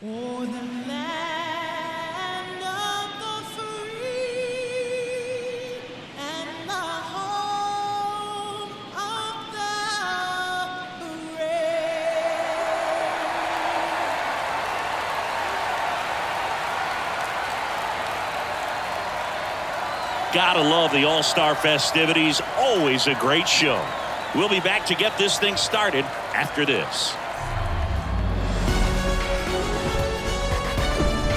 For the land of the free and the home of the brave. Gotta love the All-Star festivities. Always a great show. We'll be back to get this thing started after this.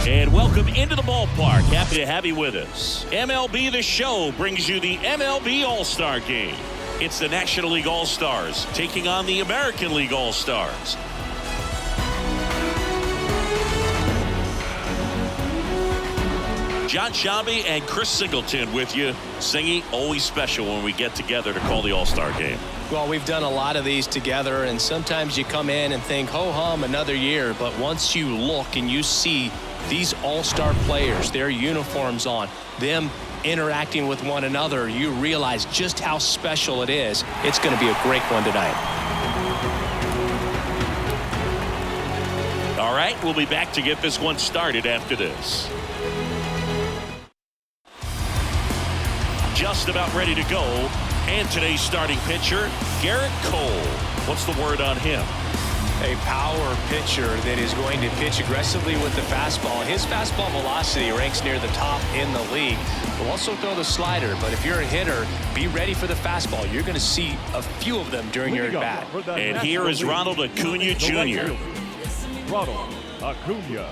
And welcome into the ballpark. Happy to have you with us. MLB The Show brings you the MLB All-Star Game. It's the National League All-Stars taking on the American League All-Stars. John Shabby and Chris Singleton with you. Singy, always special when we get together to call the All-Star Game. Well, we've done a lot of these together, and sometimes you come in and think, ho-hum, another year. But once you look and you see these all-star players, their uniforms on, them interacting with one another, you realize just how special it is. It's going to be a great one tonight. All right, we'll be back to get this one started after this. Just about ready to go. And today's starting pitcher, Garrett Cole. What's the word on him? A power pitcher that is going to pitch aggressively with the fastball. His fastball velocity ranks near the top in the league. He'll also throw the slider, but if you're a hitter, be ready for the fastball. You're going to see a few of them during your at-bat. And here is Ronald Acuna Jr. Ronald Acuna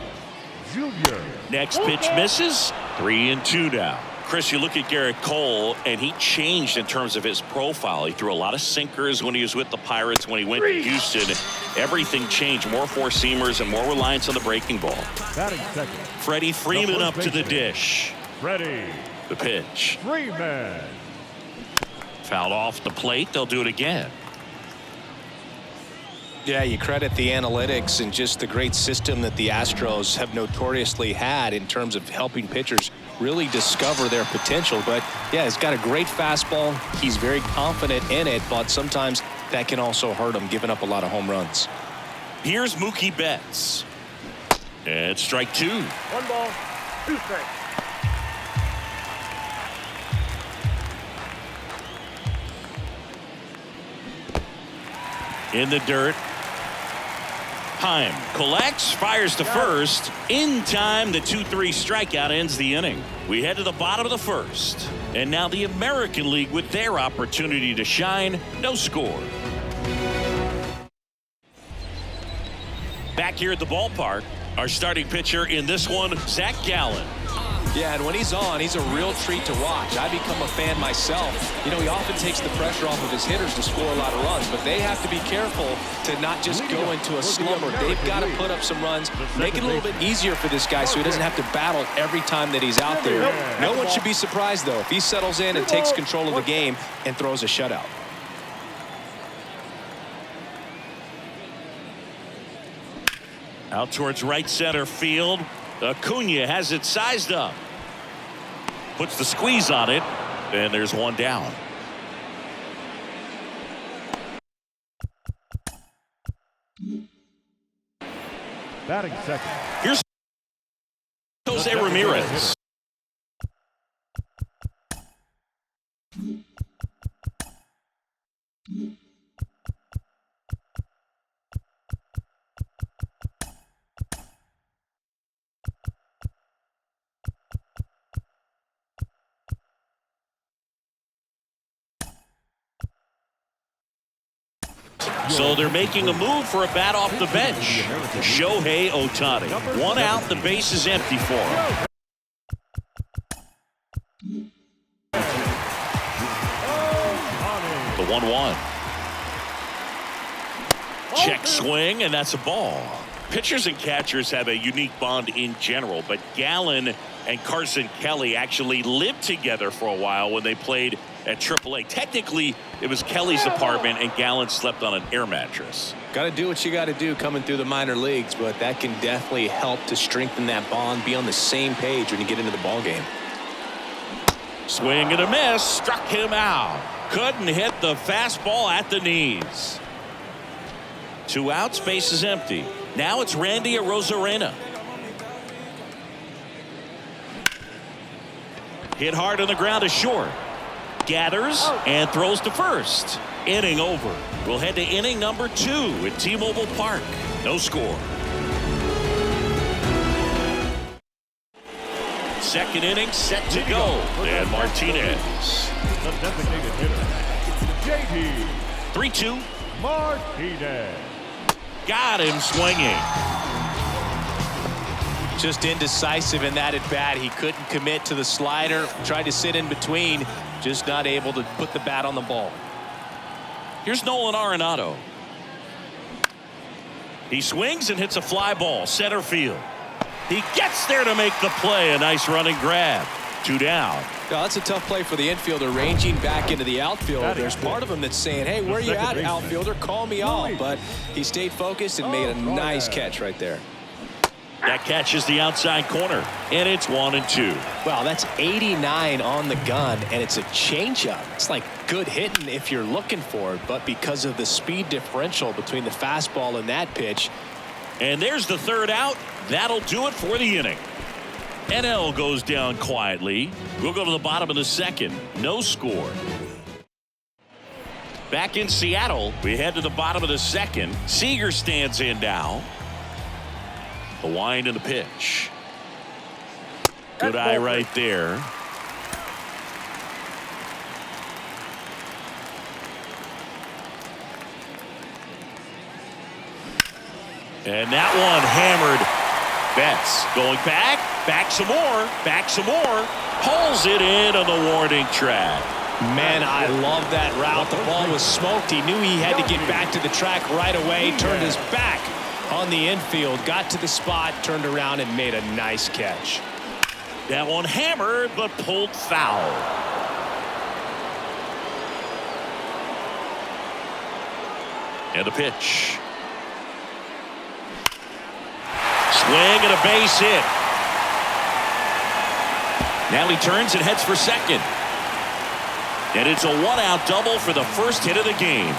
Jr. Next pitch misses. 3-2 now. Chris, you look at Garrett Cole, and he changed in terms of his profile. He threw a lot of sinkers when he was with the Pirates. When he went to Houston, everything changed. More four-seamers and more reliance on the breaking ball. Batting second. Freddie Freeman up to the dish. Freddie. The pitch. Freeman. Fouled off the plate. They'll do it again. Yeah, you credit the analytics and just the great system that the Astros have notoriously had in terms of helping pitchers really discover their potential. But yeah, he's got a great fastball. He's very confident in it, but sometimes that can also hurt him, giving up a lot of home runs. Here's Mookie Betts. And strike two. 1 ball, 2 strikes. In the dirt. Heim collects, fires to first. In time, the 2-3 strikeout ends the inning. We head to the bottom of the first. And now the American League with their opportunity to shine. No score. Back here at the ballpark, our starting pitcher in this one, Zach Gallen. Yeah, and when he's on, he's a real treat to watch. I become a fan myself. You know, he often takes the pressure off of his hitters to score a lot of runs, but they have to be careful to not just go into a slumber. They've got to put up some runs, make it a little bit easier for this guy so he doesn't have to battle every time that he's out there. No one should be surprised, though, if he settles in and takes control of the game and throws a shutout. Out towards right center field. Acuna has it sized up. Puts the squeeze on it. And there's one down. Batting second. Here's Jose Ramirez. So they're making a move for a bat off the bench. Shohei Ohtani. One out, the base is empty for him. The 1-1. Check swing, and that's a ball. Pitchers and catchers have a unique bond in general, but Gallen and Carson Kelly actually lived together for a while when they played at AAA. Technically, it was Kelly's apartment, and Gallen slept on an air mattress. Got to do what you got to do coming through the minor leagues, but that can definitely help to strengthen that bond, be on the same page when you get into the ball game. Swing and a miss, struck him out. Couldn't hit the fastball at the knees. 2 outs, base is empty. Now it's Randy Arozarena. Hit hard on the ground is short. Gathers and throws to first. Inning over. We'll head to inning number 2 at T-Mobile Park. No score. Second inning set to go. And Martinez. The designated hitter, JT 3-2. Martinez. Got him swinging. Just indecisive in that at bat. He couldn't commit to the slider. Tried to sit in between. Just not able to put the bat on the ball. Here's Nolan Arenado. He swings and hits a fly ball center field. He gets there to make the play. A nice running grab. 2 down. Now, that's a tough play for the infielder ranging back into the outfield. There's part of him that's saying, hey, where you at, outfielder? Call me off. But he stayed focused and made a nice catch right there. That catches the outside corner. And it's 1-2. Wow, that's 89 on the gun, and it's a changeup. It's like good hitting if you're looking for it, but because of the speed differential between the fastball and that pitch. And there's the third out. That'll do it for the inning. NL goes down quietly. We'll go to the bottom of the second. No score. Back in Seattle, we head to the bottom of the second. Seager stands in now. The wind and the pitch. Good eye right there. And that one hammered. Betts going back some more, pulls it in on the warning track. Man, I love that route. The ball was smoked. He knew he had to get back to the track right away. Turned his back on the infield, got to the spot, turned around and made a nice catch. That one hammered but pulled foul. And a pitch. Swing and a base hit. Now he turns and heads for second. And it's a 1-out double for the first hit of the game.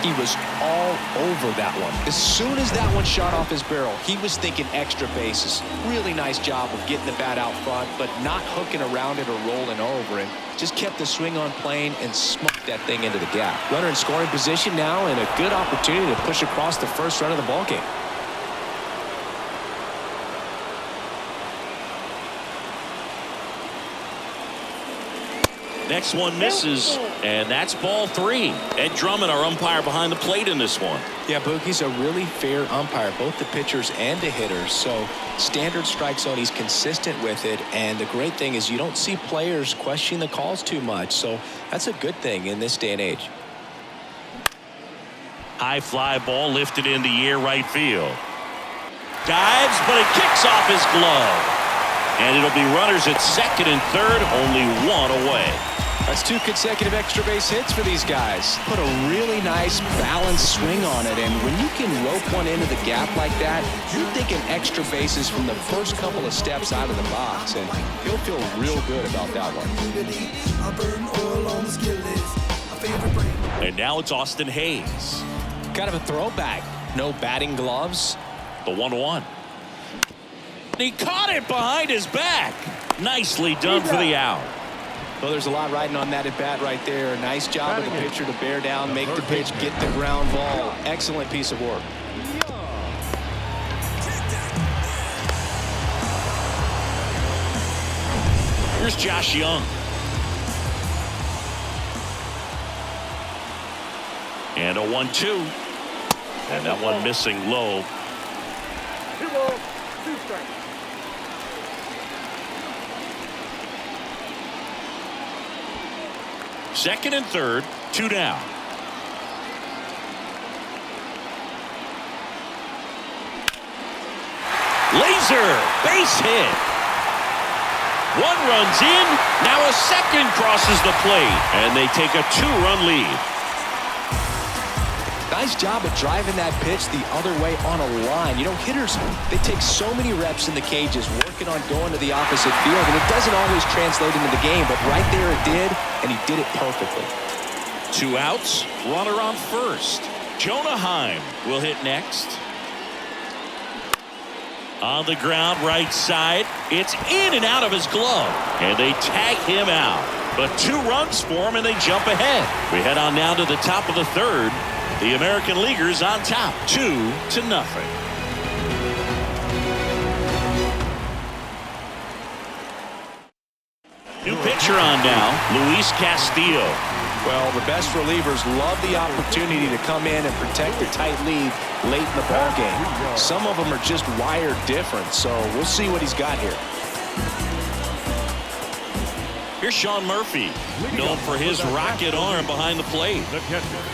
He was all over that one. As soon as that one shot off his barrel, he was thinking extra bases. Really nice job of getting the bat out front, but not hooking around it or rolling over it. Just kept the swing on plane and smoked that thing into the gap. Runner in scoring position now, and a good opportunity to push across the first run of the ballgame. Next one misses, and that's ball 3. Ed Drummond, our umpire behind the plate in this one. Yeah, Boogie's a really fair umpire, both the pitchers and the hitters. So standard strike zone, he's consistent with it. And the great thing is you don't see players questioning the calls too much. So that's a good thing in this day and age. High fly ball lifted in the air right field. Dives, but it kicks off his glove. And it'll be runners at second and third, only 1 away. That's 2 consecutive extra base hits for these guys. Put a really nice balanced swing on it, and when you can rope one into the gap like that, you're thinking extra bases from the first couple of steps out of the box, and he'll feel real good about that one. And now it's Austin Hayes. Kind of a throwback. No batting gloves. The 1-1. He caught it behind his back. Nicely done for the out. Well, there's a lot riding on that at bat right there. Nice job of the pitcher to bear down, make the pitch, get the ground ball. Excellent piece of work. Here's Josh Young. And a 1-2. And that one missing low. 2 balls, 2 strikes. Second and third, 2 down. Laser, base hit. 1 runs in, now a second crosses the plate, and they take a 2-run lead. Nice job of driving that pitch the other way on a line. You know, hitters, they take so many reps in the cages working on going to the opposite field, and it doesn't always translate into the game, but right there it did, and he did it perfectly. 2 outs, runner on first. Jonah Heim will hit next. On the ground, right side. It's in and out of his glove. And they tag him out. But 2 runs for him, and they jump ahead. We head on now to the top of the 3rd. The American Leaguers on top, 2-0. New pitcher on now, Luis Castillo. Well, the best relievers love the opportunity to come in and protect a tight lead late in the ball game. Some of them are just wired different, so we'll see what he's got here. Here's Sean Murphy, known for his rocket arm behind the plate.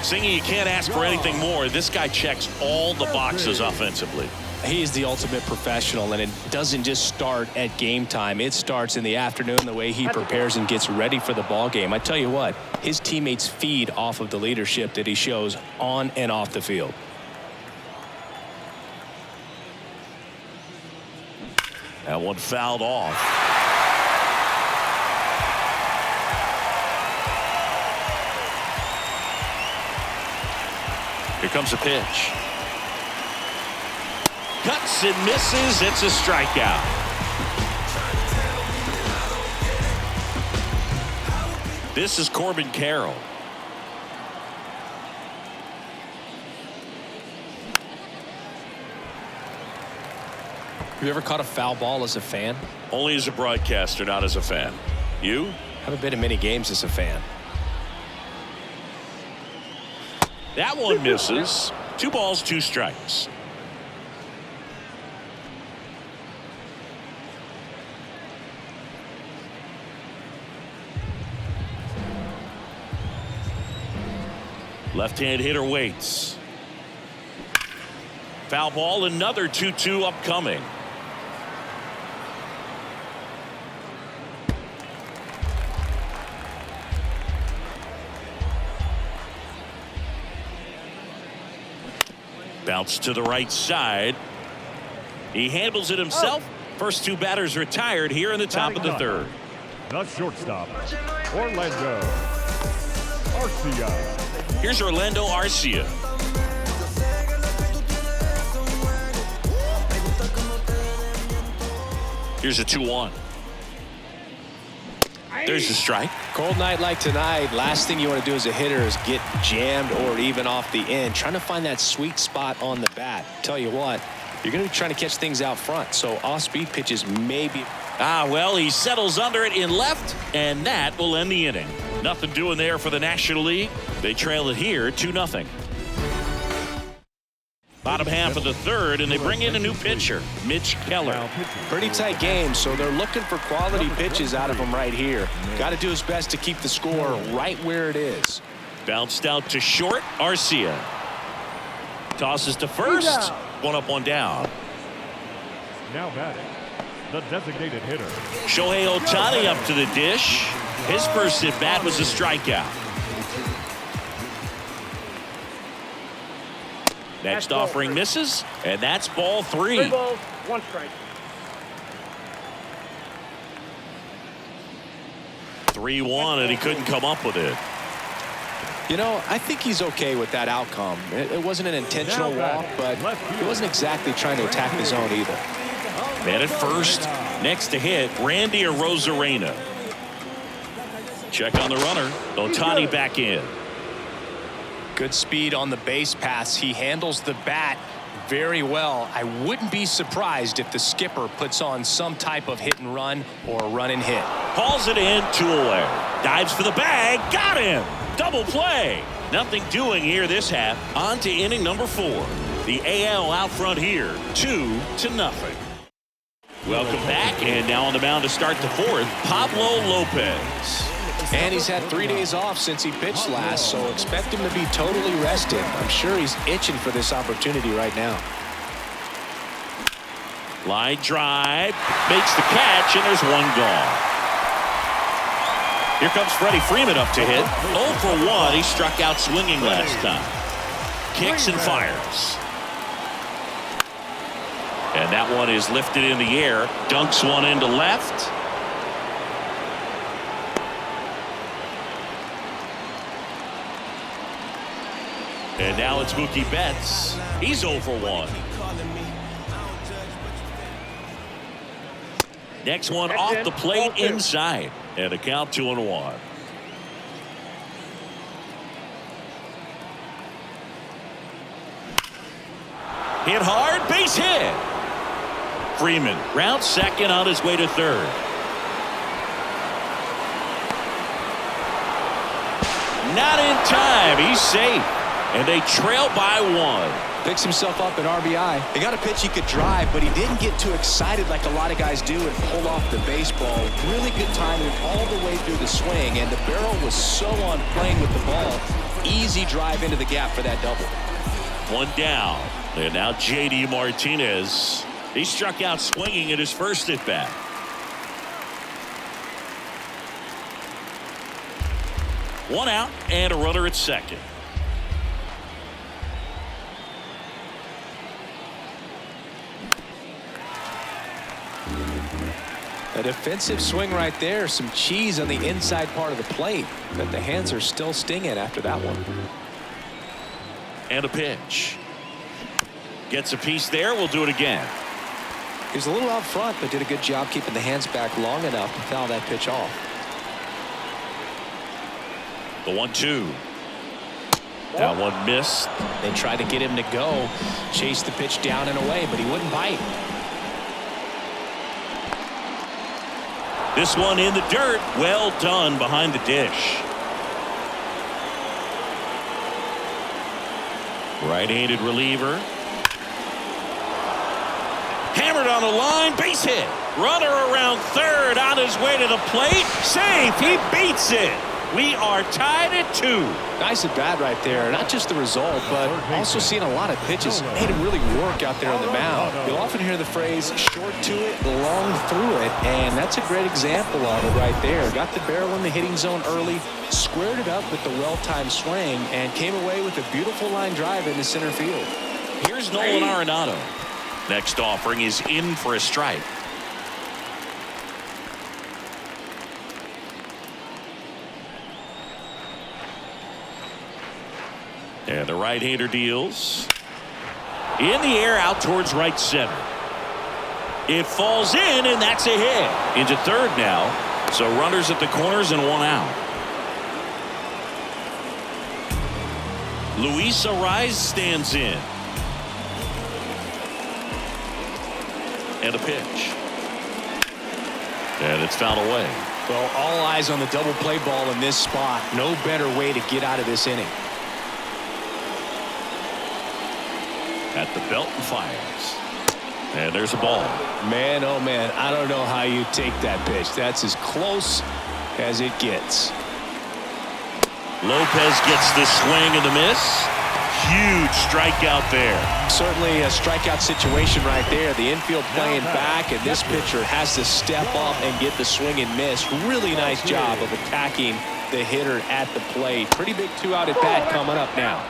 Singing, you can't ask for anything more. This guy checks all the boxes offensively. He is the ultimate professional, and it doesn't just start at game time. It starts in the afternoon, the way he prepares and gets ready for the ball game. I tell you what, his teammates feed off of the leadership that he shows on and off the field. That one fouled off. Here comes a pitch. Cuts and misses. It's a strikeout. This is Corbin Carroll. Have you ever caught a foul ball as a fan? Only as a broadcaster, not as a fan. You? Haven't been in many games as a fan. That one misses. 2 balls, 2 strikes. Left-hand hitter waits. Foul ball, another 2-2 upcoming. Bounce to the right side. He handles it himself. First 2 batters retired here in the top of the 3rd. The shortstop, Orlando Arcia. Here's Orlando Arcia. Here's a 2-1. There's the strike. Cold night like tonight, last thing you want to do as a hitter is get jammed or even off the end. Trying to find that sweet spot on the bat. Tell you what, you're going to be trying to catch things out front. So off-speed pitches may be. Well, he settles under it in left, and that will end the inning. Nothing doing there for the National League. They trail it here 2-0. Bottom half of the 3rd, and they bring in a new pitcher, Mitch Keller. Pretty tight game, so they're looking for quality pitches out of him right here. Got to do his best to keep the score right where it is. Bounced out to short, Arcia. Tosses to first. 1 up, 1 down. Now batting, the designated hitter, Shohei Ohtani up to the dish. His first at bat was a strikeout. Next offering misses, and that's ball 3. 3 balls, 1 strike. 3-1, and he couldn't come up with it. You know, I think he's okay with that outcome. It wasn't an intentional walk, but he wasn't exactly trying to attack the zone either. Man at first, next to hit, Randy Arozarena. Check on the runner. Ohtani back in. Good speed on the base paths. He handles the bat very well. I wouldn't be surprised if the skipper puts on some type of hit and run or run and hit. Hauls it in, 2 away. Dives for the bag. Got him. Double play. Nothing doing here this half. On to inning number 4. The AL out front here, 2-0. Welcome back, and now on the mound to start the 4th, Pablo Lopez. And he's had 3 days off since he pitched last, so expect him to be totally rested. I'm sure he's itching for this opportunity right now. Line drive, makes the catch, and there's 1 gone. Here comes Freddie Freeman up to hit. 0 for 1. He struck out swinging last time. Kicks and fires. And that one is lifted in the air. Dunks one into left. And now it's Mookie Betts. He's 0 for 1. Next one off the plate inside. And a count 2-1. Hit hard, base hit. Freeman rounds second on his way to third. Not in time. He's safe. And they trail by 1. Picks himself up at RBI. He got a pitch he could drive, but he didn't get too excited like a lot of guys do and pull off the baseball. Really good timing all the way through the swing, and the barrel was so on playing with the ball. Easy drive into the gap for that double. 1 down. And now J.D. Martinez. He struck out swinging at his first at bat. One out and a runner at second. A defensive swing right there. Some cheese on the inside part of the plate, but the hands are still stinging after that one. And a pitch. Gets a piece there. We'll do it again. He was a little out front, but did a good job keeping the hands back long enough to foul that pitch off. The 1-2. That one missed. They tried to get him to go, chase the pitch down and away, but he wouldn't bite. This one in the dirt. Well done behind the dish. Right-handed reliever. Hammered on the line. Base hit. Runner around third on his way to the plate. Safe. He beats it. We are tied at 2. Nice at bat right there. Not just the result, but also seeing a lot of pitches made him really work out there on the mound. You'll often hear the phrase short to it, long through it, and that's a great example of it right there. Got the barrel in the hitting zone early, squared it up with the well-timed swing, and came away with a beautiful line drive into center field. Here's Nolan Arenado. Next offering is in for a strike. And the right-hander deals. In the air out towards right center. It falls in, and that's a hit. Into third now. So runners at the corners and 1 out. Luis Arraez stands in. And a pitch. And it's fouled away. Well, all eyes on the double play ball in this spot. No better way to get out of this inning. At the belt and fires. And there's a ball. Man, oh man, I don't know how you take that pitch. That's as close as it gets. Lopez gets the swing and the miss. Huge strikeout there. Certainly a strikeout situation right there. The infield playing back, and this pitcher has to step up and get the swing and miss. Really nice job of attacking the hitter at the plate. Pretty big 2-out at bat coming up now.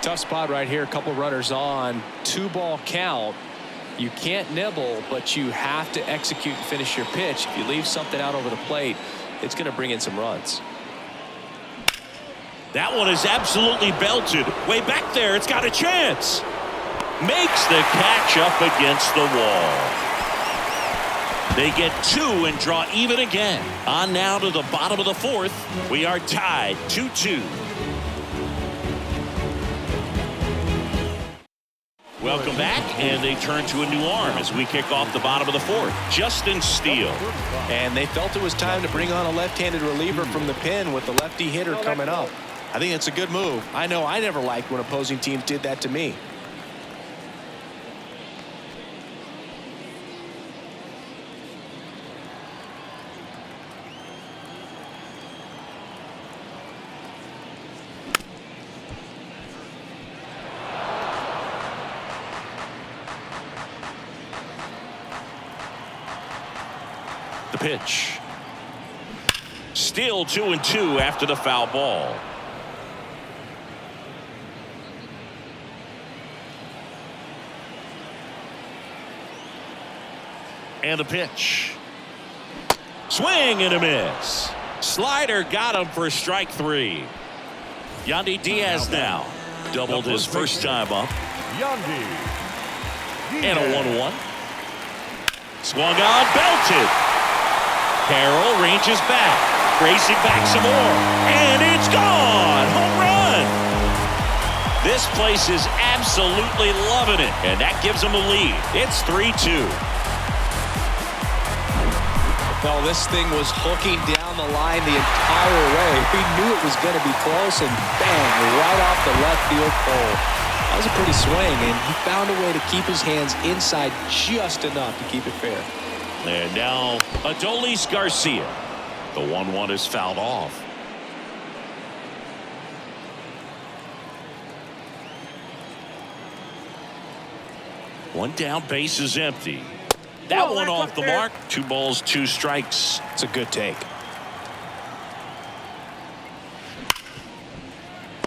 Tough spot right here. A couple runners on. 2-ball count. You can't nibble, but you have to execute and finish your pitch. If you leave something out over the plate, it's going to bring in some runs. That one is absolutely belted. Way back there. It's got a chance. Makes the catch up against the wall. They get 2 and draw even again. On now to the bottom of the 4th. We are tied 2-2. Welcome back, and they turn to a new arm as we kick off the bottom of the 4th. Justin Steele. And they felt it was time to bring on a left-handed reliever from the pen with the lefty hitter coming up. I think it's a good move. I know I never liked when opposing teams did that to me. The pitch. Still 2-2 after the foul ball. And a pitch. Swing and a miss. Slider got him for strike 3. Yandy Diaz now doubled his first time up. Yandy. And a 1-1. Swung on, belted. Carroll ranges back. Racing back some more. And it's gone. Home run. This place is absolutely loving it. And that gives them a lead. It's 3-2. Well, this thing was hooking down the line the entire way. He knew it was going to be close, and bang, right off the left field pole. That was a pretty swing, and he found a way to keep his hands inside just enough to keep it fair. And now Adolis Garcia. The 1-1 is fouled off. One down, base is empty. That one off the mark. 2 balls, 2 strikes. It's a good take.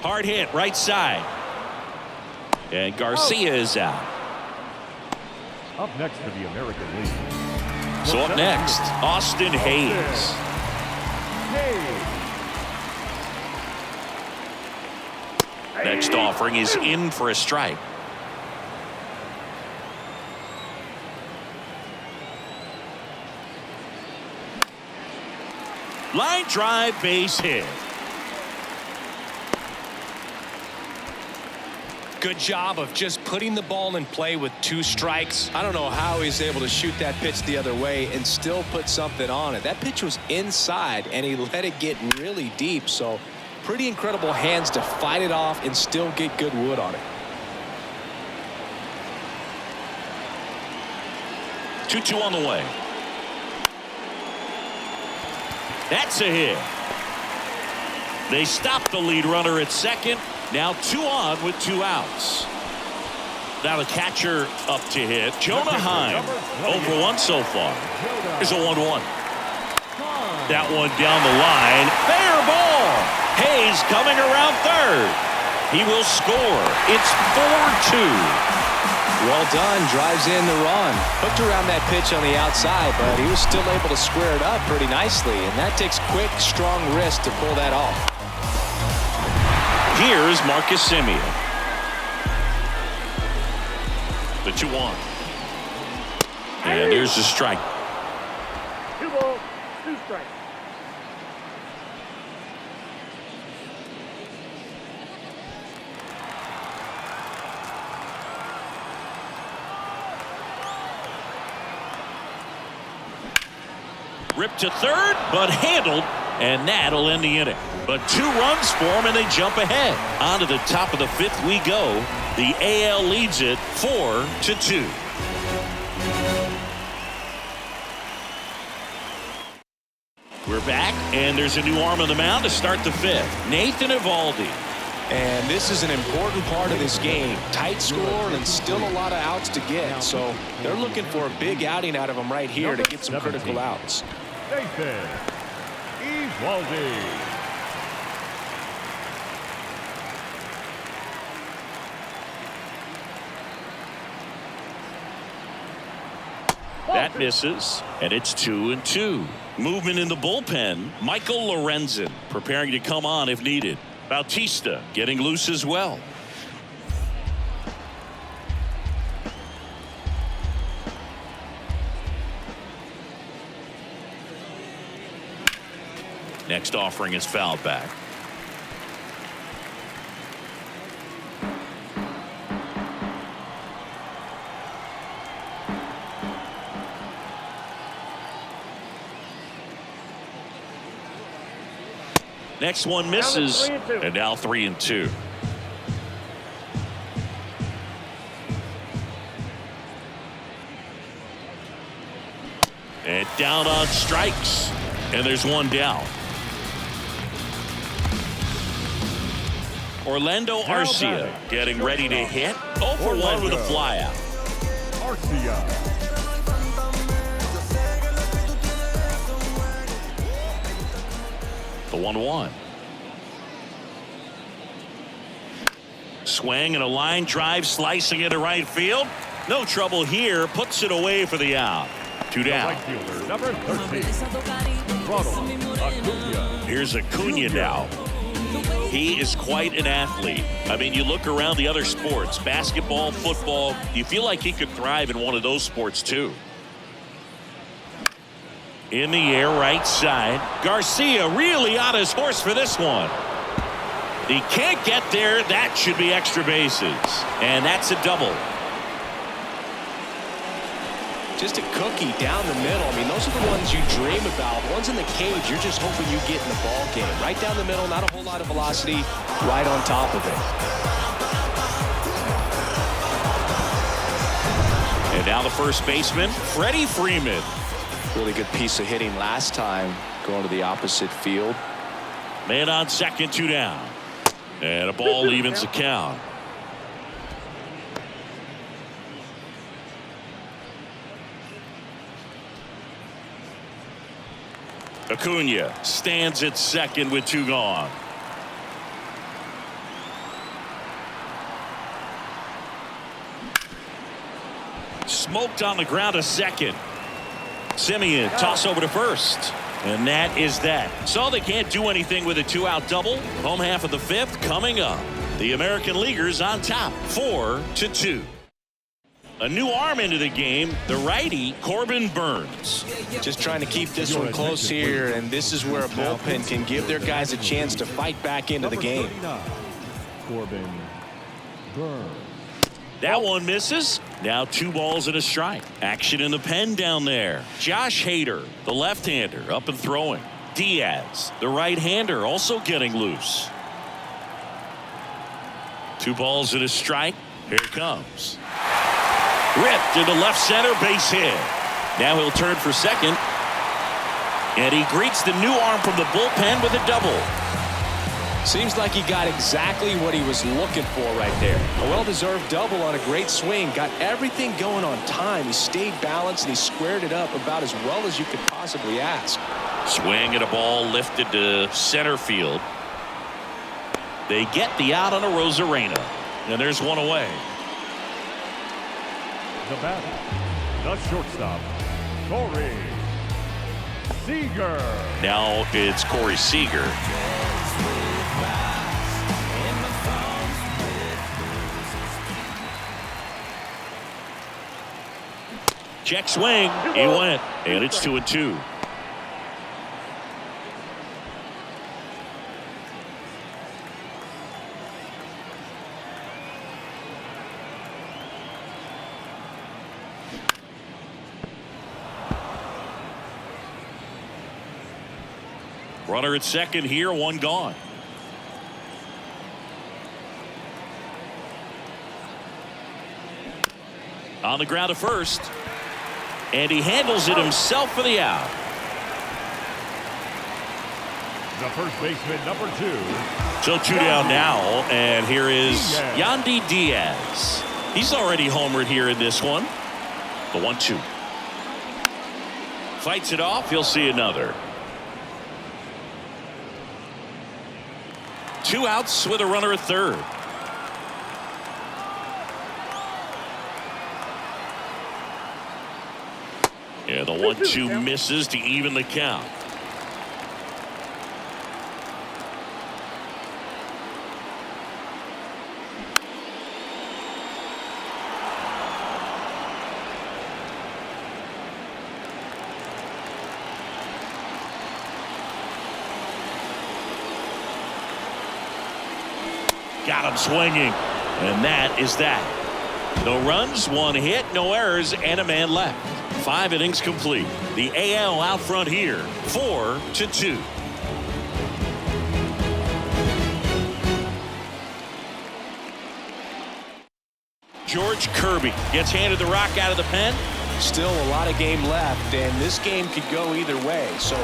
Hard hit, right side. And Garcia is out. Up next to the American League. So up next, Austin Hayes. Next offering is in for a strike. Line drive, base hit. Good job of just putting the ball in play with 2 strikes. I don't know how he's able to shoot that pitch the other way and still put something on it. That pitch was inside, and he let it get really deep. So pretty incredible hands to fight it off and still get good wood on it. 2-2 on the way. That's a hit. They stop the lead runner at second. Now 2 on with 2 outs. Now the catcher up to hit. Jonah Heim, 0-for-1 so far. Here's a 1-1. That one down the line. Fair ball. Hayes coming around third. He will score. It's 4-2. Well done. Drives in the run. Hooked around that pitch on the outside, but he was still able to square it up pretty nicely. And that takes quick, strong wrist to pull that off. Here's Marcus Semien. The 2-1. And there's the strike. 2 balls, 2 strikes. Ripped to third, but handled, and that'll end the inning. But 2 runs for them, and they jump ahead. On to the top of the 5th we go. The AL leads it 4-2. We're back, and there's a new arm on the mound to start the 5th. Nathan Eovaldi. And this is an important part of this game. Tight score and still a lot of outs to get. So they're looking for a big outing out of him right here to get some critical outs. Nathan Eovaldi. That misses, and it's 2-2. Movement in the bullpen. Michael Lorenzen preparing to come on if needed. Bautista getting loose as well. Next offering is fouled back. Next one misses, and now 3-2. And down on strikes, and there's 1 down. Orlando Arcia getting ready to hit. 0-for-1 with a flyout. Arcia. The 1-1. Swing and a line drive slicing into right field. No trouble here. Puts it away for the out. 2 down. Right fielder, number 13. Ronald Acuna. Here's Acuna now. He is quite an athlete. I mean, you look around the other sports, basketball, football, you feel like he could thrive in one of those sports too. In the air, right side. Garcia really on his horse for this one. He can't get there. That should be extra bases. And that's a double. Just a cookie down the middle. I mean, those are the ones you dream about. Ones in the cage, you're just hoping you get in the ball game. Right down the middle, not a whole lot of velocity, right on top of it. And now the first baseman, Freddie Freeman. Really good piece of hitting last time, going to the opposite field. Man on second, 2 down. And a ball evens the count. Acuna stands at second with 2 gone. Smoked on the ground to second. Simeon toss over to first. And that is that. So they can't do anything with a 2-out double. Home half of the 5th coming up. The American Leaguers on top 4-2. A new arm into the game, the righty Corbin Burns. Just trying to keep this one close here, and this is where a bullpen can give their guys a chance to fight back into the game. Corbin Burns. That one misses. Now 2 balls and a strike. Action in the pen down there. Josh Hader, the left-hander, up and throwing. Diaz, the right-hander, also getting loose. 2 balls and a strike. Here it comes. Ripped into left center, base hit. Now he'll turn for second. And he greets the new arm from the bullpen with a double. Seems like he got exactly what he was looking for right there. A well-deserved double on a great swing. Got everything going on time. He stayed balanced and he squared it up about as well as you could possibly ask. Swing at a ball lifted to center field. They get the out on a Rosarena. And there's one away. The batter, the shortstop, Corey Seager. Now it's Corey Seager. Check swing. He went. And it's 2-2. Runner at second here, 1 gone. On the ground to first. And he handles it himself for the out. The first baseman, number 2. So 2 down now. And here is Yandy Diaz. He's already homered here in this one. The 1-2. Fights it off. He'll see another. 2 outs with a runner at third. Yeah, the 1-2 misses to even the count. Got him swinging. And that is that. No runs, 1 hit, no errors, and a man left. 5 innings complete. The AL out front here, 4-2. George Kirby gets handed the rock out of the pen. Still a lot of game left, and this game could go either way. So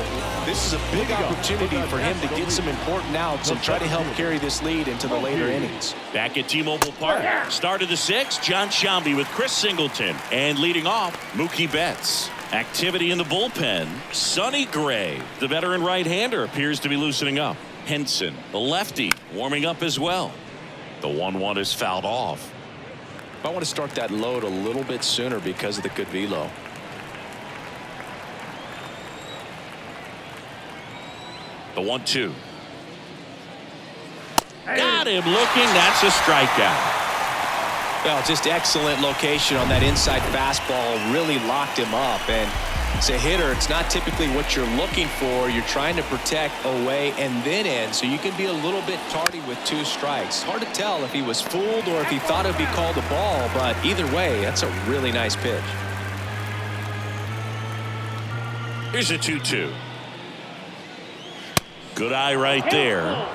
this is a big opportunity for him to get some important outs and try to help carry this lead into the later innings. Back at T-Mobile Park. Start of the 6th, John Sciambi with Chris Singleton. And leading off, Mookie Betts. Activity in the bullpen. Sonny Gray, the veteran right-hander, appears to be loosening up. Henson, the lefty, warming up as well. The 1-1 is fouled off. I want to start that load a little bit sooner because of the good velo. The 1-2. Got him looking. That's a strikeout. Well, just excellent location on that inside fastball. Really locked him up. And As a hitter, it's not typically what you're looking for. You're trying to protect away and then in, so you can be a little bit tardy with 2 strikes. Hard to tell if he was fooled or if he thought it would be called a ball, but either way, that's a really nice pitch. Here's a 2-2. Good eye right there.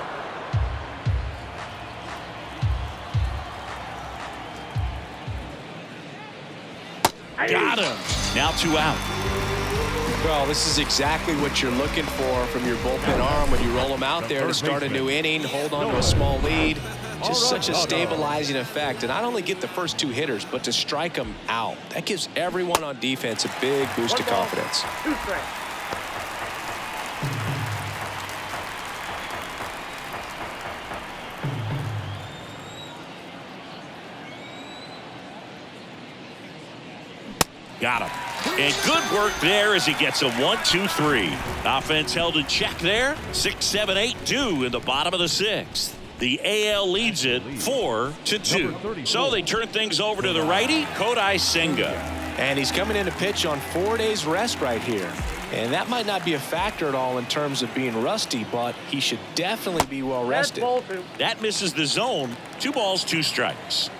Got him. Now 2 out. Well, this is exactly what you're looking for from your bullpen arm when you roll them out there to start a new inning, hold on to a small lead. Just such a stabilizing effect. And not only get the first 2 hitters, but to strike them out. That gives everyone on defense a big boost of confidence. Got him. And good work there as he gets a 1-2-3. Offense held in check there. 6-7-8-2 in the bottom of the 6th. The AL leads it 4-2. So they turn things over to the righty, Kodai Senga. And he's coming in to pitch on 4 days rest right here. And that might not be a factor at all in terms of being rusty, but he should definitely be well rested. That misses the zone. 2 balls, 2 strikes.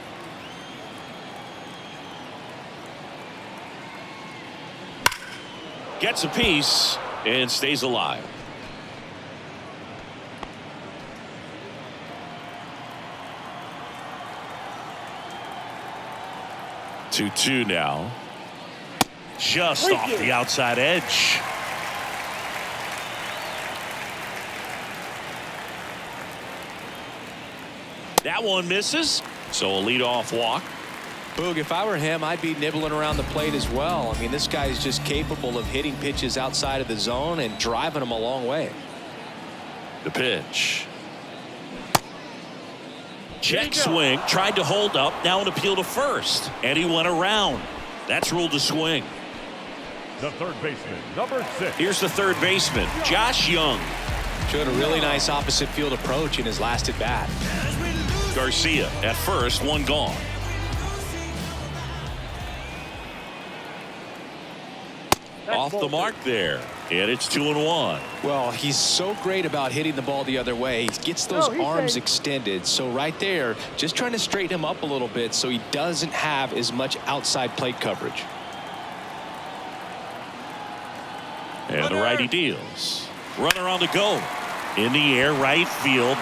Gets a piece and stays alive. Two now. Just off the outside edge. That one misses. So a leadoff walk. Boog, if I were him, I'd be nibbling around the plate as well. I mean, this guy is just capable of hitting pitches outside of the zone and driving them a long way. The pitch. Check swing. Tried to hold up. Now an appeal to first. And he went around. That's ruled a swing. The third baseman, number 6. Here's the third baseman, Josh Young. Showed a really nice opposite field approach in his last at bat. Garcia at first, 1 gone. Off the mark there, and it's 2-1. Well, he's so great about hitting the ball the other way. He gets those arms extended. So right there, just trying to straighten him up a little bit so he doesn't have as much outside plate coverage. And the righty deals. Runner on the go. In the air, right field.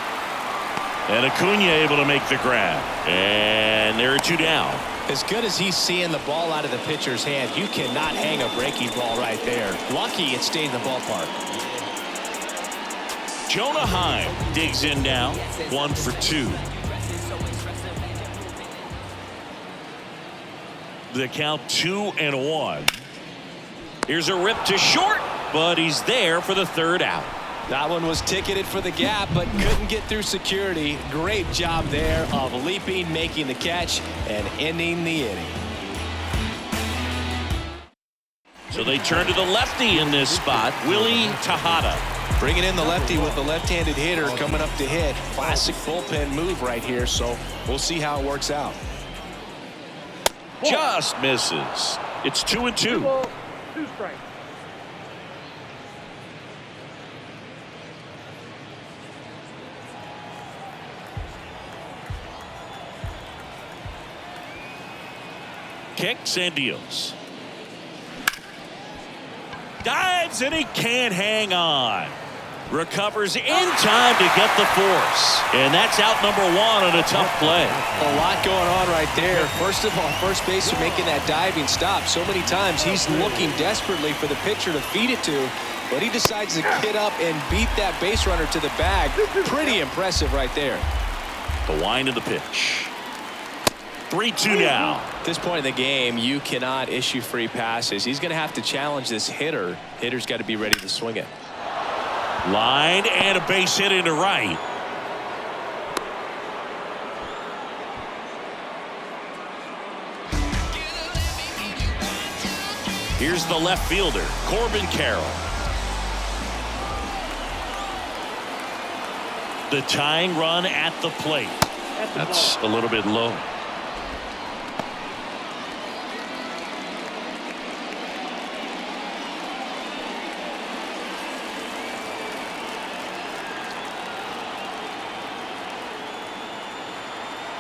And Acuna able to make the grab. And there are 2 down. As good as he's seeing the ball out of the pitcher's hand, you cannot hang a breaking ball right there. Lucky it stayed in the ballpark. Jonah Heim digs in now. 1 for 2. The count 2-1. Here's a rip to short, but he's there for the 3rd out. That one was ticketed for the gap, but couldn't get through security. Great job there of leaping, making the catch, and ending the inning. So they turn to the lefty in this spot, Willie Tejada. Bringing in the lefty with the left-handed hitter coming up to hit. Classic bullpen move right here, so we'll see how it works out. Just misses. It's 2-2. 2 strikes. Kicks and deals. Dives and he can't hang on. Recovers in time to get the force. And that's out number 1 on a tough play. A lot going on right there. First of all, first baseman making that diving stop. So many times he's looking desperately for the pitcher to feed it to, but he decides to get up and beat that base runner to the bag. Pretty impressive right there. The wind of the pitch. 3-2 now. At this point in the game, you cannot issue free passes. He's going to have to challenge this hitter. Hitter's got to be ready to swing it. Line and a base hit into right. Here's the left fielder, Corbin Carroll. The tying run at the plate. That's a little bit low.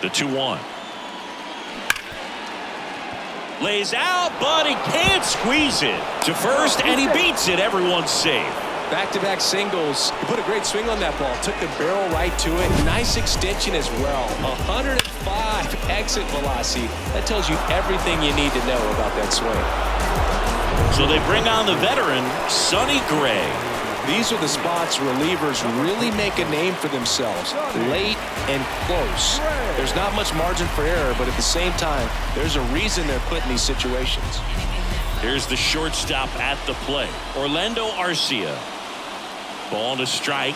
The 2-1. Lays out, but he can't squeeze it to first, and he beats it. Everyone's safe. Back-to-back singles. He put a great swing on that ball. Took the barrel right to it. Nice extension as well. 105 exit velocity. That tells you everything you need to know about that swing. So they bring on the veteran, Sonny Gray. These are the spots relievers really make a name for themselves. Late and close. There's not much margin for error, but at the same time, there's a reason they're put in these situations. Here's the shortstop at the plate, Orlando Arcia. Ball to strike.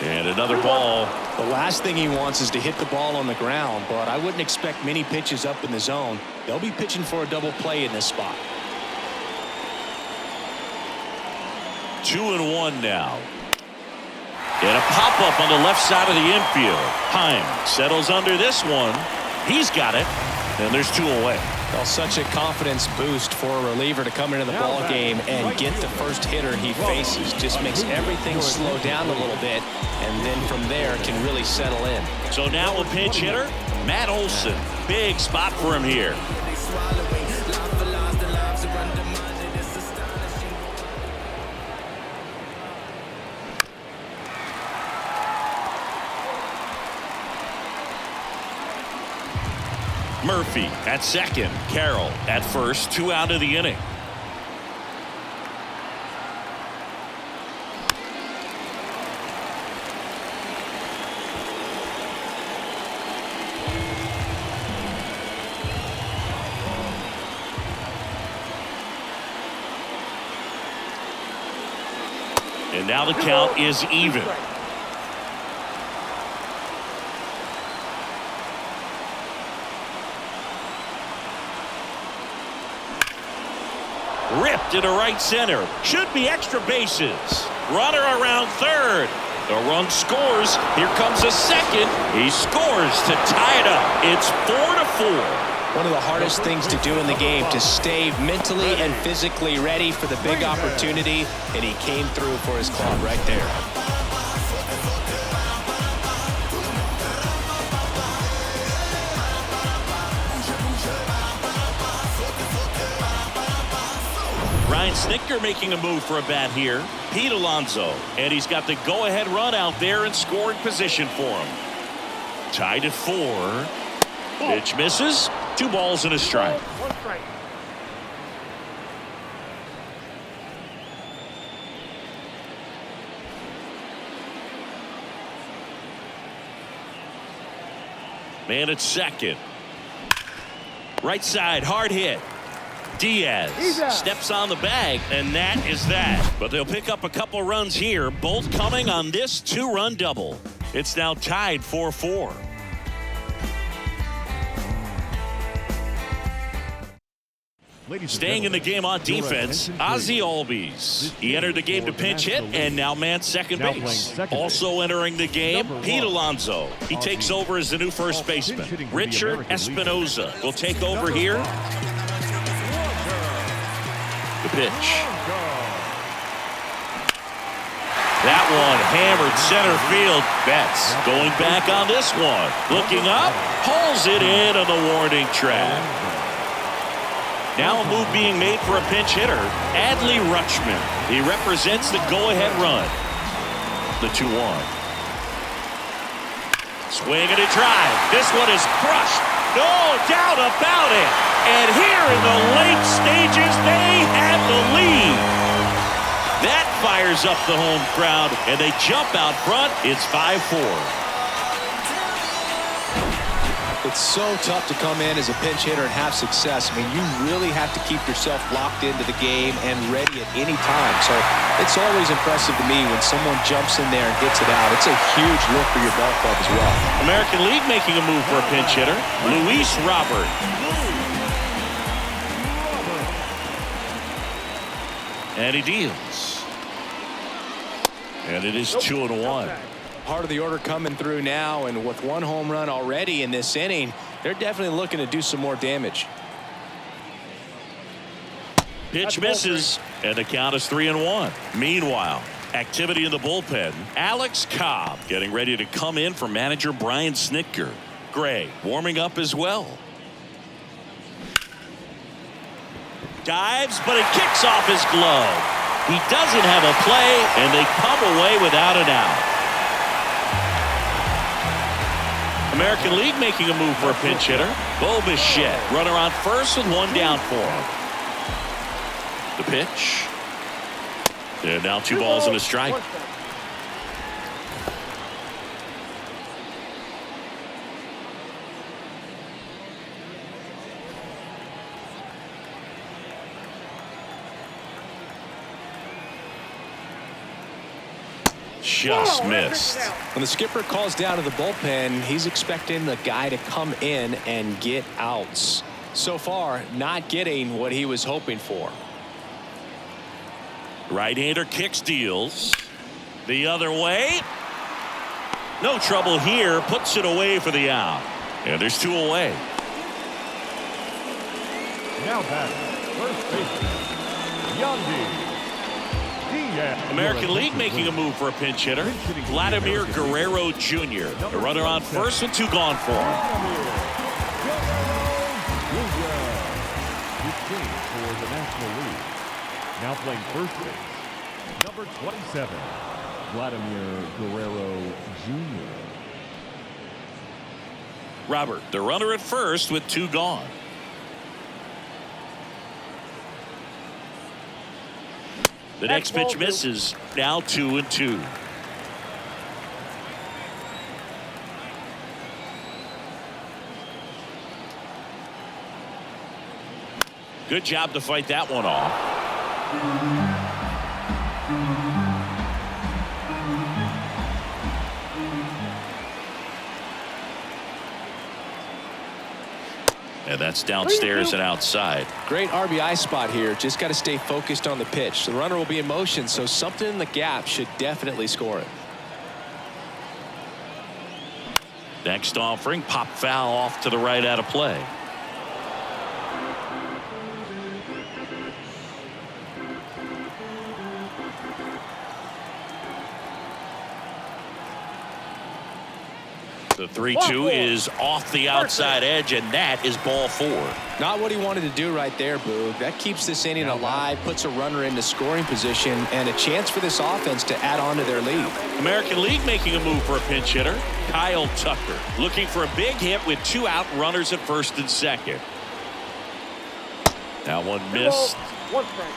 And another ball. The last thing he wants is to hit the ball on the ground, but I wouldn't expect many pitches up in the zone. They'll be pitching for a double play in this spot. 2-1 now. And a pop-up on the left side of the infield. Heim settles under this one. He's got it. And there's 2 away. Well, such a confidence boost for a reliever to come into the ball game and get the first hitter he faces. Just makes everything slow down a little bit, and then from there can really settle in. So now a pinch hitter, Matt Olson. Big spot for him here. Murphy at second, Carroll at first, 2 out of the inning. And now the count is even. Ripped into right center. Should be extra bases. Runner around third. The run scores. Here comes a second. He scores to tie it up. It's 4-4. One of the hardest things to do in the game, to stay mentally and physically ready for the big opportunity, and he came through for his club right there. Ryan Snitker making a move for a bat here. Pete Alonso. And he's got the go-ahead run out there in scoring position for him. Tied at 4. Pitch misses. 2 balls and a strike. Man at second. Right side, hard hit. Diaz steps on the bag, and that is that. But they'll pick up a couple runs here, both coming on this 2-run double. It's now tied 4-4. Staying in the game on defense, Ozzie Albies. He entered the game to pinch hit and now man second base. Also entering the game, Pete Alonso. He takes over as the new first baseman. Richard Espinoza will take over here. The pitch. That one hammered center field. Betts going back on this one. Looking up, hauls it in on the warning track. Now a move being made for a pinch hitter, Adley Rutschman. He represents the go-ahead run. The 2-1. Swing and a drive. This one is crushed. No doubt about it. And here in the late stages, they have the lead. That fires up the home crowd, and they jump out front. It's 5-4. It's so tough to come in as a pinch hitter and have success. I mean, you really have to keep yourself locked into the game and ready at any time. So it's always impressive to me when someone jumps in there and gets it out. It's a huge lift for your ball club as well. American League making a move for a pinch hitter, Luis Robert. And he deals. And it is 2-1. Part of the order coming through now, and with 1 home run already in this inning, they're definitely looking to do some more damage. Pitch misses, and the count is 3-1. Meanwhile, activity in the bullpen. Alex Cobb getting ready to come in for manager Brian Snitker. Gray warming up as well. Dives, but it kicks off his glove. He doesn't have a play, and they come away without an out. American League making a move for a pinch hitter. Bo Bichette, runner on first with one down for him. The pitch. And now 2 balls and a strike. Just missed. When the skipper calls down to the bullpen, he's expecting the guy to come in and get outs. So far, not getting what he was hoping for. Right-hander kicks, deals. The other way. No trouble here. Puts it away for the out. And there's 2 away. Now batting, first baseman, Yandy. American League making a move for a pinch hitter. Vladimir Guerrero Jr. A runner on first with 2 gone for him. He came for the National League. Now playing first base, number 27, Vladimir Guerrero Jr. Robert, the runner at first with 2 gone. The next pitch misses. Now 2-2. Good job to fight that one off. And that's downstairs and outside. Great RBI spot here. Just got to stay focused on the pitch. The runner will be in motion, so something in the gap should definitely score it. Next offering, pop foul off to the right out of play. The 3-2 is off the outside edge, and that is ball 4. Not what he wanted to do right there, Boog. That keeps this inning alive, puts a runner into scoring position, and a chance for this offense to add on to their lead. American League making a move for a pinch hitter. Kyle Tucker looking for a big hit with 2 out, runners at first and second. That one missed. 1 strike.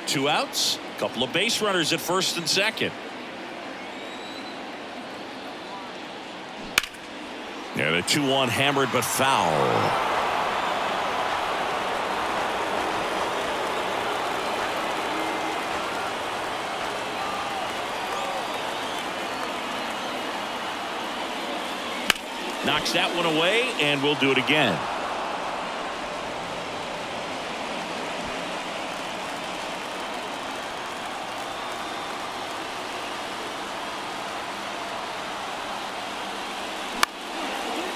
Two outs, couple of base runners at first and second. And a 2-1 hammered but foul. Knocks that one away, and we'll do it again.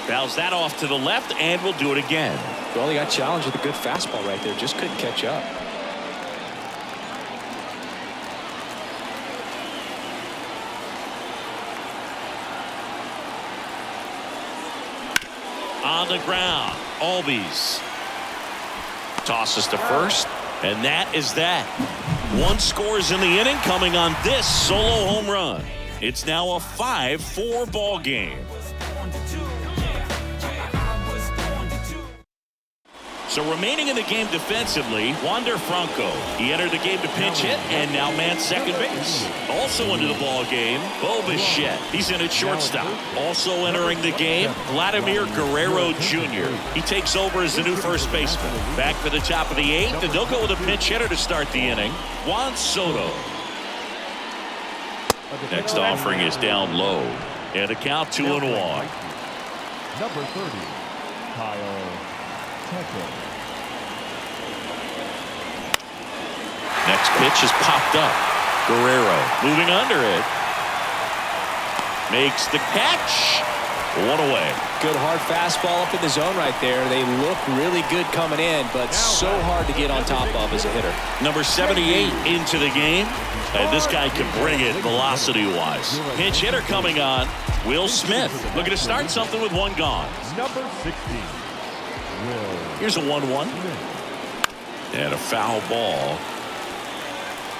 Fouls that off to the left, and we'll do it again. Well, he got challenged with a good fastball right there. Just couldn't catch up. On the ground, Albies tosses to first, and that is that. 1 scores in the inning, coming on this solo home run. It's now a 5-4 ball game. So remaining in the game defensively, Wander Franco. He entered the game to pinch hit and now man second base. Also into the ball game, Bo Bichette. He's in at shortstop. Also entering the game, Vladimir Guerrero Jr. He takes over as the new first baseman. Back for the top of the 8th, and they'll go with a pinch hitter to start the inning, Juan Soto. Next offering is down low. And a count 2-1. Number 30, Kyle Tucker. Next pitch is popped up. Guerrero moving under it. Makes the catch. One away. Good hard fastball up in the zone right there. They look really good coming in, but so hard to get on top of as a hitter. Number 78 into the game. And this guy can bring it velocity-wise. Pinch hitter coming on, Will Smith. Looking to start something with one gone. Number 16. Here's a 1-1. And a foul ball.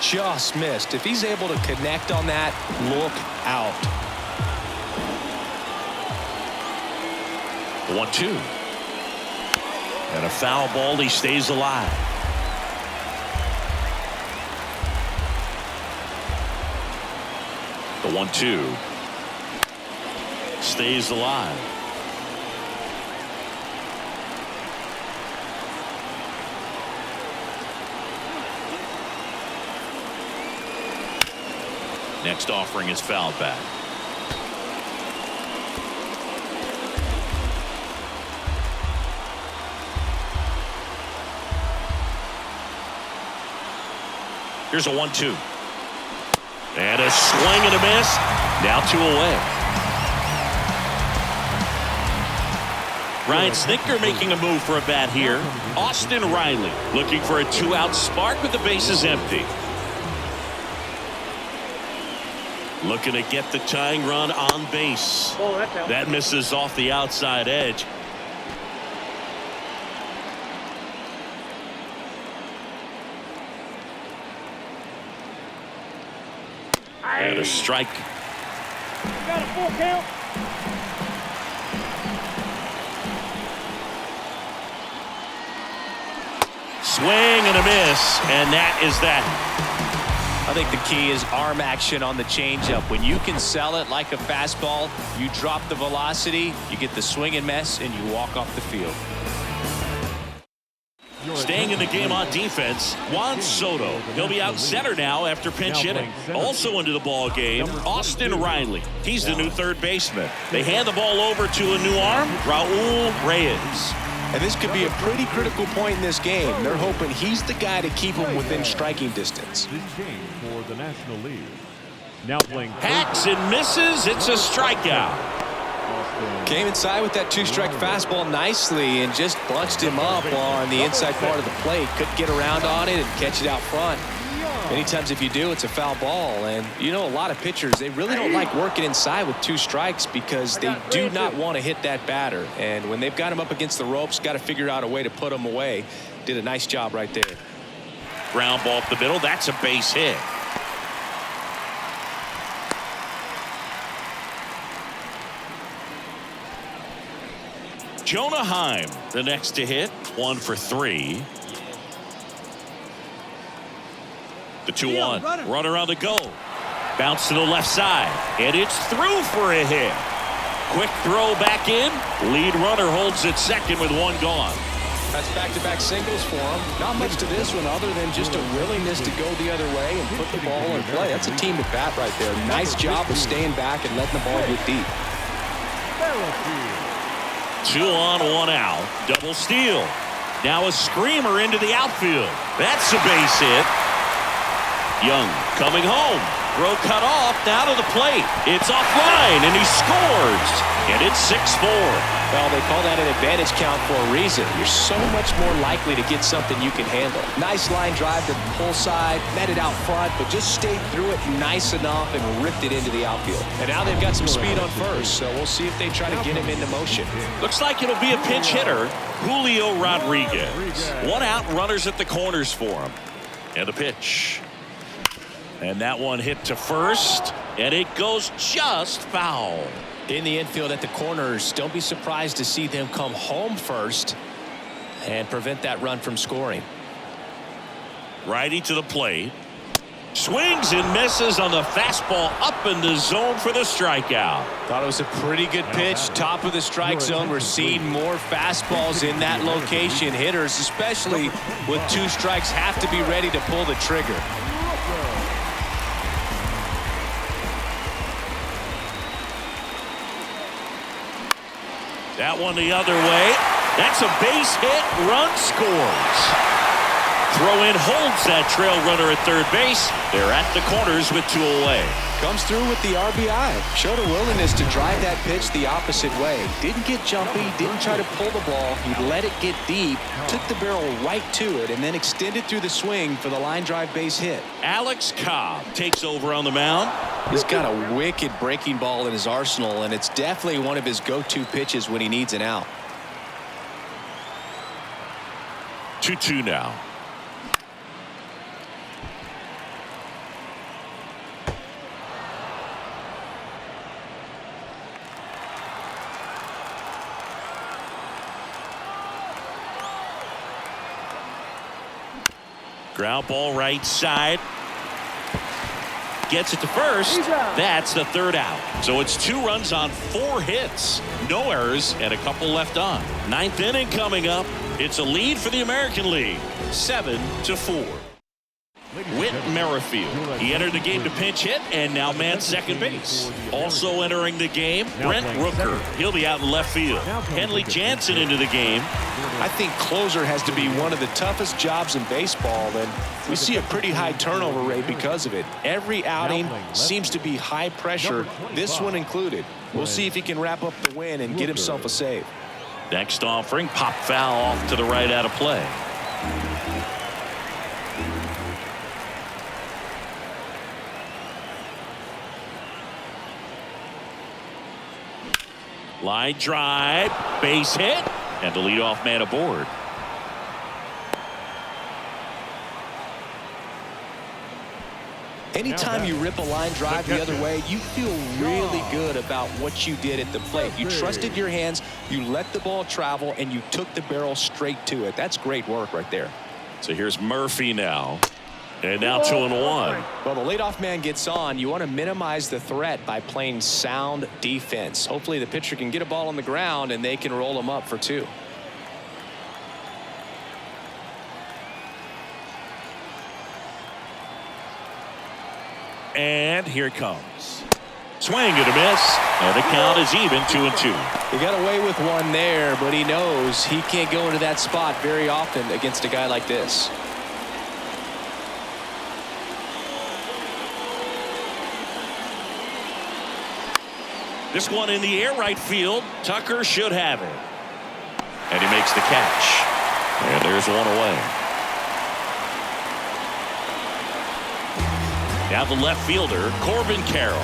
Just missed. If he's able to connect on that, look out. 1-2. And a foul ball. He stays alive. The 1-2. Stays alive. Next offering is fouled back. Here's a 1-2. And a swing and a miss. Now 2 away. Ryan Snitker making a move for a bat here. Austin Riley looking for a 2-out spark with the bases empty. Looking to get the tying run on base. That misses off the outside edge. And a strike. Got a full count. Swing and a miss, and that is that. I think the key is arm action on the changeup. When you can sell it like a fastball, you drop the velocity, you get the swing and miss, and you walk off the field. Staying in the game on defense, Juan Soto. He'll be out center now after pinch hitting. Also into the ball game, Austin Riley. He's the new third baseman. They hand the ball over to a new arm, Raul Reyes. And this could be a pretty critical point in this game. They're hoping he's the guy to keep them within striking distance. This game for the National League. Now playing. Hacks and misses. It's a strikeout. Came inside with that 2-strike fastball nicely and just bunched him up on the inside part of the plate. Couldn't get around on it and catch it out front. Many times if you do, it's a foul ball. And you know, a lot of pitchers, they really don't like working inside with 2 strikes because they do not want to hit that batter. And when they've got him up against the ropes, got to figure out a way to put him away. Did a nice job right there. Ground ball up the middle. That's a base hit. Jonah Heim, the next to hit, 1 for 3. The 2-1. Runner on the go. Bounce to the left side. And it's through for a hit. Quick throw back in. Lead runner holds it second with 1 gone. That's back-to-back singles for him. Not much to this one other than just a willingness to go the other way and put the ball in play. That's a team at bat right there. Nice job of staying back and letting the ball get deep. 2 on, 1 out. Double steal. Now a screamer into the outfield. That's a base hit. Young coming home. Throw cut off. Now to the plate. It's offline, and he scores. And it's 6-4. Well, they call that an advantage count for a reason. You're so much more likely to get something you can handle. Nice line drive to the pull side. Met it out front, but just stayed through it nice enough and ripped it into the outfield. And now they've got some speed on first, so we'll see if they try to get him into motion. Looks like it'll be a pinch hitter, Julio Rodriguez. 1 out, runners at the corners for him. And the pitch. And that one hit to first, and it goes just foul. In the infield at the corners, don't be surprised to see them come home first and prevent that run from scoring. Righty to the plate. Swings and misses on the fastball up in the zone for the strikeout. Thought it was a pretty good pitch. Top of the strike zone. We're seeing more fastballs in that location. Hitters, especially with 2 strikes, have to be ready to pull the trigger. That one the other way. That's a base hit. Run scores. throw in holds that trail runner at third base. They're at the corners with 2 away. Comes through with the RBI. Showed a willingness to drive that pitch the opposite way. Didn't get jumpy, didn't try to pull the ball. He let it get deep, took the barrel right to it, and then extended through the swing for the line drive base hit. Alex Cobb takes over on the mound. He's got a wicked breaking ball in his arsenal, and it's definitely one of his go-to pitches when he needs an out. 2-2 now. Ground ball right side. Gets it to first. That's the third out. So it's 2 runs on 4 hits. No errors and a couple left on. 9th inning coming up. It's a lead for the American League. 7-4. Whit Merrifield. He entered the game to pinch hit and now man second base. Also entering the game, Brent Rooker. He'll be out in left field. Henley Jansen into the game. I think closer has to be one of the toughest jobs in baseball, and we see a pretty high turnover rate because of it. Every outing seems to be high pressure, this one included. We'll see if he can wrap up the win and get himself a save. Next offering, pop foul off to the right out of play. Line drive, base hit, and the leadoff man aboard. Anytime you rip a line drive the other way, you feel really good about what you did at the plate. You trusted your hands, you let the ball travel, and you took the barrel straight to it. That's great work right there. So here's Murphy now. And now 2-1. Well, the leadoff man gets on. You want to minimize the threat by playing sound defense. Hopefully the pitcher can get a ball on the ground and they can roll him up for 2. And here it comes. Swing and a miss. And the count is even 2-2. He got away with one there, but he knows he can't go into that spot very often against a guy like this. This one in the air right field. Tucker should have it. And he makes the catch. And there's one away. Now the left fielder, Corbin Carroll.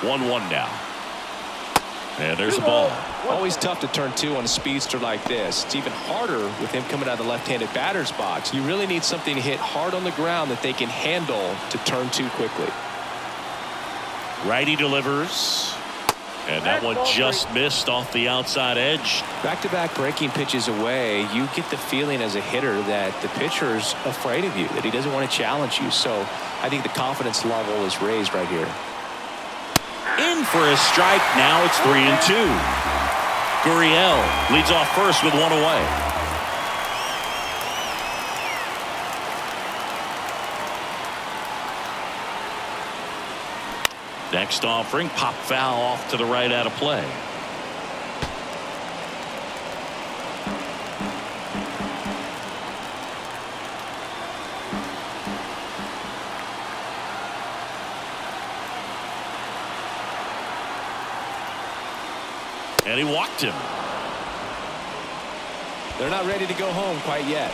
One now. And there's the ball. Always tough to turn 2 on a speedster like this. It's even harder with him coming out of the left-handed batter's box. You really need something to hit hard on the ground that they can handle to turn 2 quickly. Righty delivers. And that one just missed off the outside edge. Back-to-back breaking pitches away, you get the feeling as a hitter that the pitcher's afraid of you, that he doesn't want to challenge you. So I think the confidence level is raised right here. In for a strike. Now it's 3-2. Gurriel leads off first with 1 away. Next offering, pop foul off to the right out of play. And he walked him. They're not ready to go home quite yet.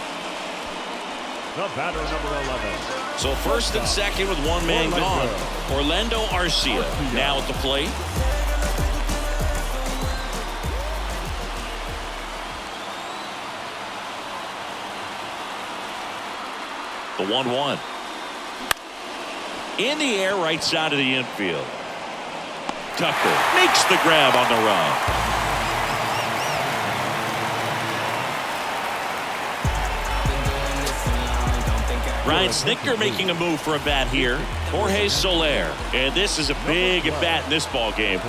The batter, number 11. So first and second with one man gone. Orlando Arcia now at the plate. The 1-1. In the air right side of the infield. Tucker makes the grab on the run. Ryan Snitker making a move for a bat here. Jorge Soler. And this is a big at bat in this ball game.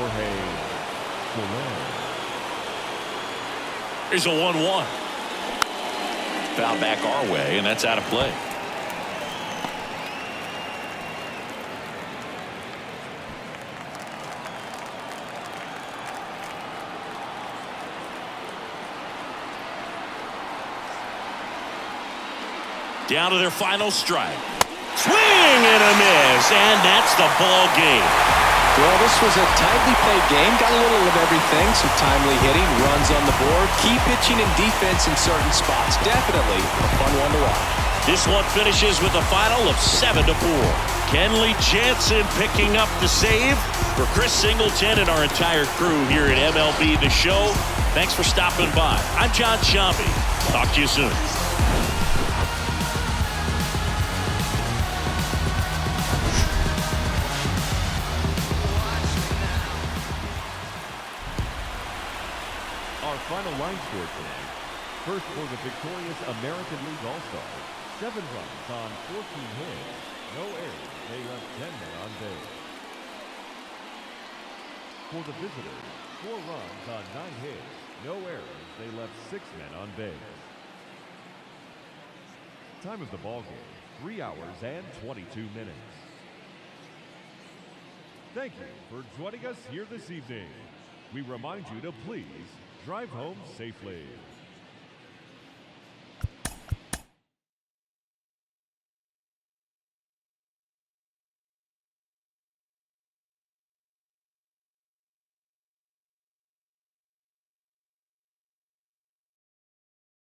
Here's a 1-1. Foul back our way, and that's out of play. Down to their final strike. Swing and a miss, and that's the ball game. Well, this was a tightly played game. Got a little of everything. Some timely hitting, runs on the board, key pitching and defense in certain spots. Definitely a fun one to watch. This one finishes with a final of 7-4. Kenley Jansen picking up the save. For Chris Singleton and our entire crew here at MLB The Show, thanks for stopping by. I'm John Shambi. Talk to you soon. Our final line score tonight. First for the victorious American League All-Stars. 7 runs on 14 hits. No errors. They left 10 men on base. For the visitors, 4 runs on 9 hits. No errors. They left 6 men on base. Time of the ball game, 3 hours and 22 minutes. Thank you for joining us here this evening. We remind you to please drive home safely.